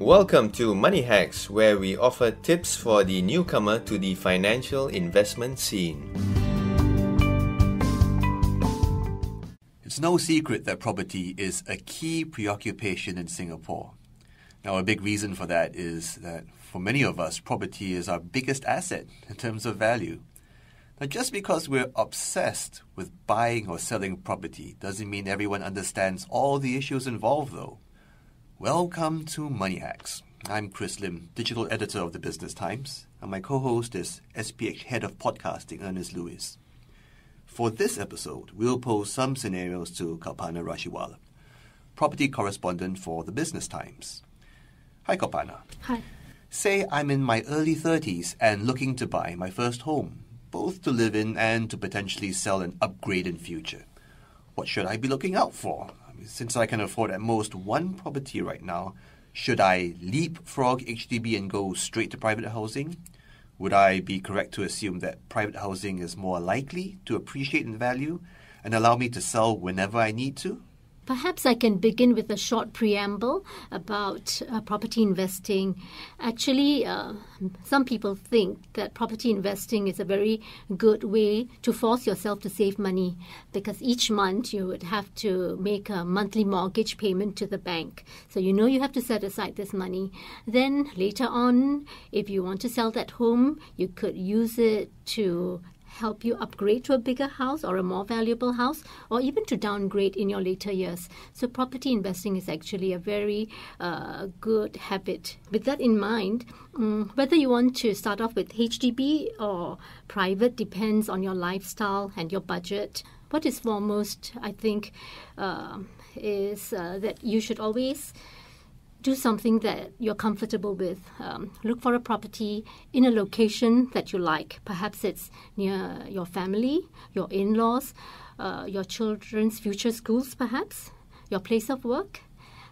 Welcome to Money Hacks, where we offer tips for the newcomer to the financial investment scene. It's no secret that property is a key preoccupation in Singapore. Now, a big reason for that is that for many of us, property is our biggest asset in terms of value. Now, just because we're obsessed with buying or selling property doesn't mean everyone understands all the issues involved, though. Welcome to Money Hacks. I'm Chris Lim, digital editor of the Business Times, and my co-host is SPH Head of Podcasting, Ernest Lewis. For this episode, we'll pose some scenarios to Kalpana Rashiwala, property correspondent for the Business Times. Hi, Kalpana. Hi. Say I'm in my early 30s and looking to buy my first home, both to live in and to potentially sell and upgrade in future. What should I be looking out for? Since I can afford at most one property right now, should I leapfrog HDB and go straight to private housing? Would I be correct to assume that private housing is more likely to appreciate in value and allow me to sell whenever I need to? Perhaps I can begin with a short preamble about property investing. Actually, some people think that property investing is a very good way to force yourself to save money, because each month you would have to make a monthly mortgage payment to the bank. So you know you have to set aside this money. Then later on, if you want to sell that home, you could use it to help you upgrade to a bigger house or a more valuable house, or even to downgrade in your later years. So property investing is actually a very good habit. With that in mind, whether you want to start off with HDB or private depends on your lifestyle and your budget. What is foremost, I think, is that you should always do something that you're comfortable with. Look for a property in a location that you like. Perhaps it's near your family, your in-laws, your children's future schools, perhaps, your place of work,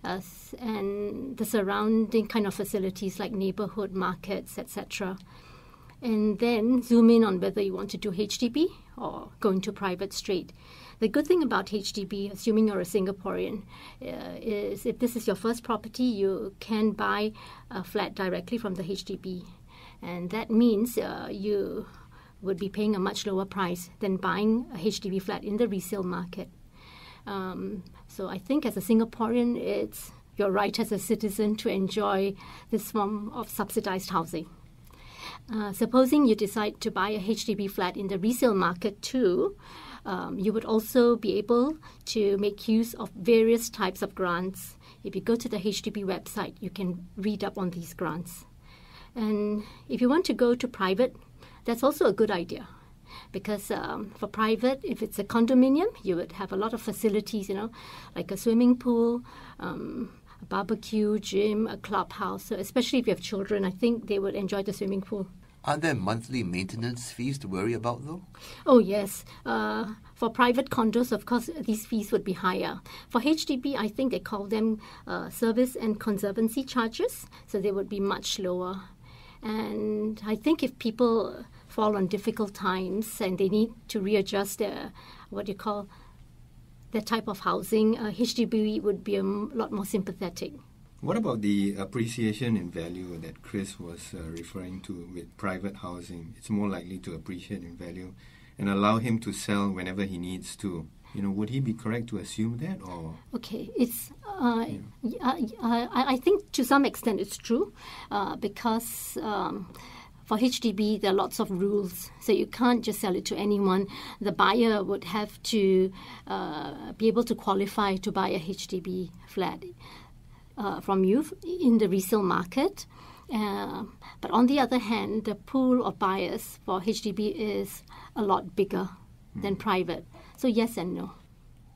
and the surrounding kind of facilities like neighborhood markets, etc. And then zoom in on whether you want to do HDB or go into private straight. The good thing about HDB, assuming you're a Singaporean, is if this is your first property, you can buy a flat directly from the HDB. And that means you would be paying a much lower price than buying a HDB flat in the resale market. So I think as a Singaporean, it's your right as a citizen to enjoy this form of subsidized housing. Supposing you decide to buy a HDB flat in the resale market too, you would also be able to make use of various types of grants. If you go to the HDB website, you can read up on these grants. And if you want to go to private, that's also a good idea. Because for private, if it's a condominium, you would have a lot of facilities, like a swimming pool, a barbecue, gym, a clubhouse. So especially if you have children, I think they would enjoy the swimming pool. Aren't there monthly maintenance fees to worry about, though? Oh, yes. For private condos, of course, these fees would be higher. For HDB, I think they call them service and conservancy charges, so they would be much lower. And I think if people fall on difficult times and they need to readjust their type of housing, HDB would be a lot more sympathetic. What about the appreciation in value that Chris was referring to with private housing? It's more likely to appreciate in value and allow him to sell whenever he needs to. Would he be correct to assume that? Or okay, it's. I think to some extent it's true, because for HDB there are lots of rules, so you can't just sell it to anyone. The buyer would have to be able to qualify to buy a HDB flat from you in the resale market. But on the other hand, the pool of buyers for HDB is a lot bigger than private. So yes and no.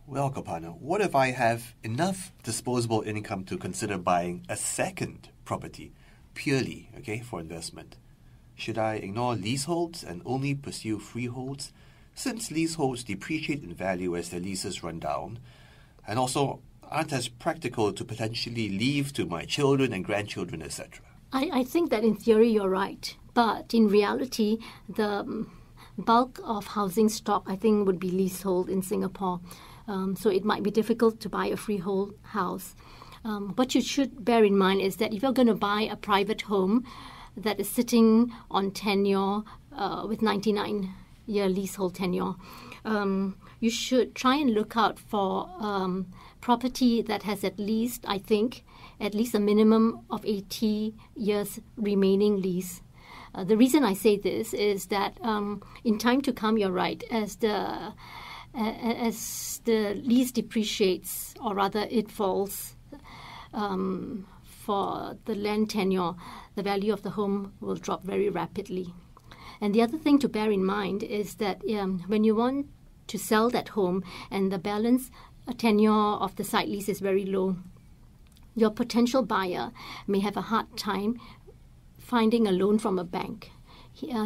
Well, Kalpana, what if I have enough disposable income to consider buying a second property purely, for investment? Should I ignore leaseholds and only pursue freeholds, since leaseholds depreciate in value as their leases run down, and also aren't as practical to potentially leave to my children and grandchildren, etc.? I think that in theory you're right. But in reality, the bulk of housing stock, I think, would be leasehold in Singapore. So it might be difficult to buy a freehold house. what you should bear in mind is that if you're going to buy a private home that is sitting on tenure with 99-year leasehold tenure, you should try and look out for property that has at least a minimum of 80 years remaining lease. The reason I say this is that in time to come, you're right, as the lease depreciates, or rather it falls for the land tenure, the value of the home will drop very rapidly. And the other thing to bear in mind is that when you want to sell that home and the balance tenure of the site lease is very low, your potential buyer may have a hard time finding a loan from a bank.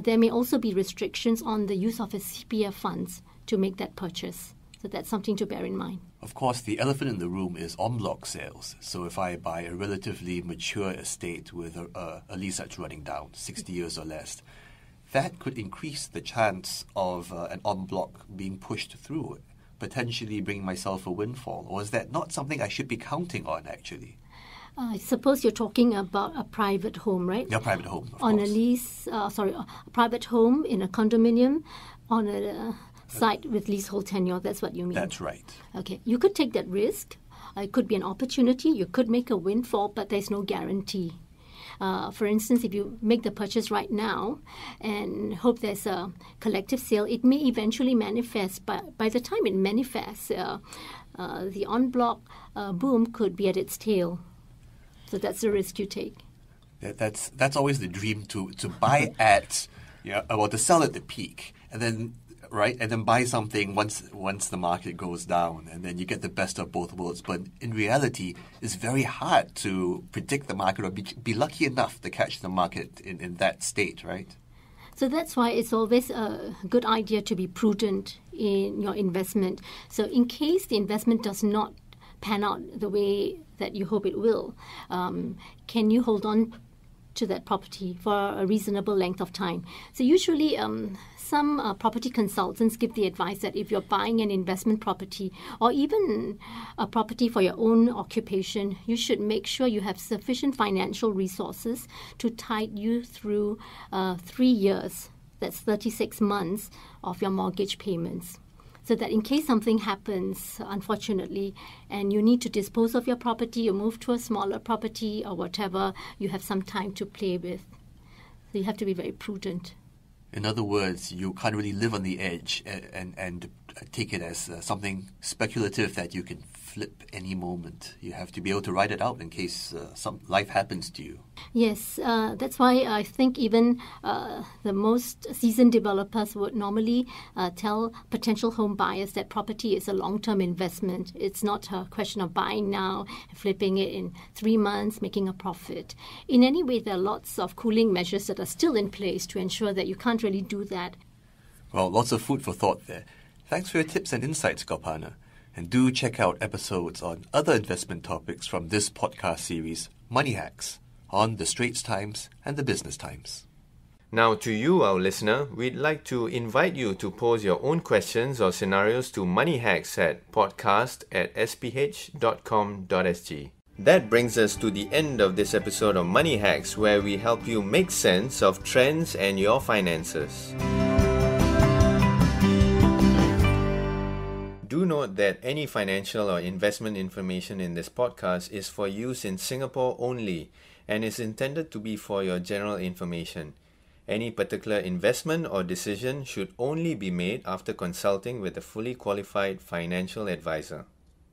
There may also be restrictions on the use of his CPF funds to make that purchase. So that's something to bear in mind. Of course, the elephant in the room is en bloc sales. So if I buy a relatively mature estate with a lease that's running down, 60 years or less, that could increase the chance of an en bloc being pushed through, potentially bringing myself a windfall. Or is that not something I should be counting on, actually? I suppose you're talking about a private home, right? Yeah, private home, of on course. A lease, a private home in a condominium on a site with leasehold tenure. That's what you mean? That's right. Okay. You could take that risk. It could be an opportunity. You could make a windfall, but there's no guarantee. For instance, if you make the purchase right now and hope there's a collective sale, it may eventually manifest. But by the time it manifests, the en bloc boom could be at its tail. So that's the risk you take. That's always the dream, to buy at, to sell at the peak, and then buy something once the market goes down, and then you get the best of both worlds. But in reality, it's very hard to predict the market or be lucky enough to catch the market in that state, right? So that's why it's always a good idea to be prudent in your investment. So in case the investment does not pan out the way that you hope it will, can you hold on to that property for a reasonable length of time? So usually some property consultants give the advice that if you're buying an investment property or even a property for your own occupation, you should make sure you have sufficient financial resources to tide you through 3 years, that's 36 months of your mortgage payments. So that in case something happens, unfortunately, and you need to dispose of your property or move to a smaller property or whatever, you have some time to play with. So you have to be very prudent. In other words, you can't really live on the edge and take it as something speculative that you can flip any moment. You have to be able to ride it out in case some life happens to you. Yes, that's why I think even the most seasoned developers would normally tell potential home buyers that property is a long-term investment. It's not a question of buying now, flipping it in 3 months, making a profit. In any way, there are lots of cooling measures that are still in place to ensure that you can't really do that. Well, lots of food for thought there. Thanks for your tips and insights, Kalpana. And do check out episodes on other investment topics from this podcast series, Money Hacks, on the Straits Times and the Business Times. Now, to you, our listener, we'd like to invite you to pose your own questions or scenarios to Money Hacks at podcast@sph.com.sg. That brings us to the end of this episode of Money Hacks, where we help you make sense of trends and your finances. Do note that any financial or investment information in this podcast is for use in Singapore only and is intended to be for your general information. Any particular investment or decision should only be made after consulting with a fully qualified financial advisor.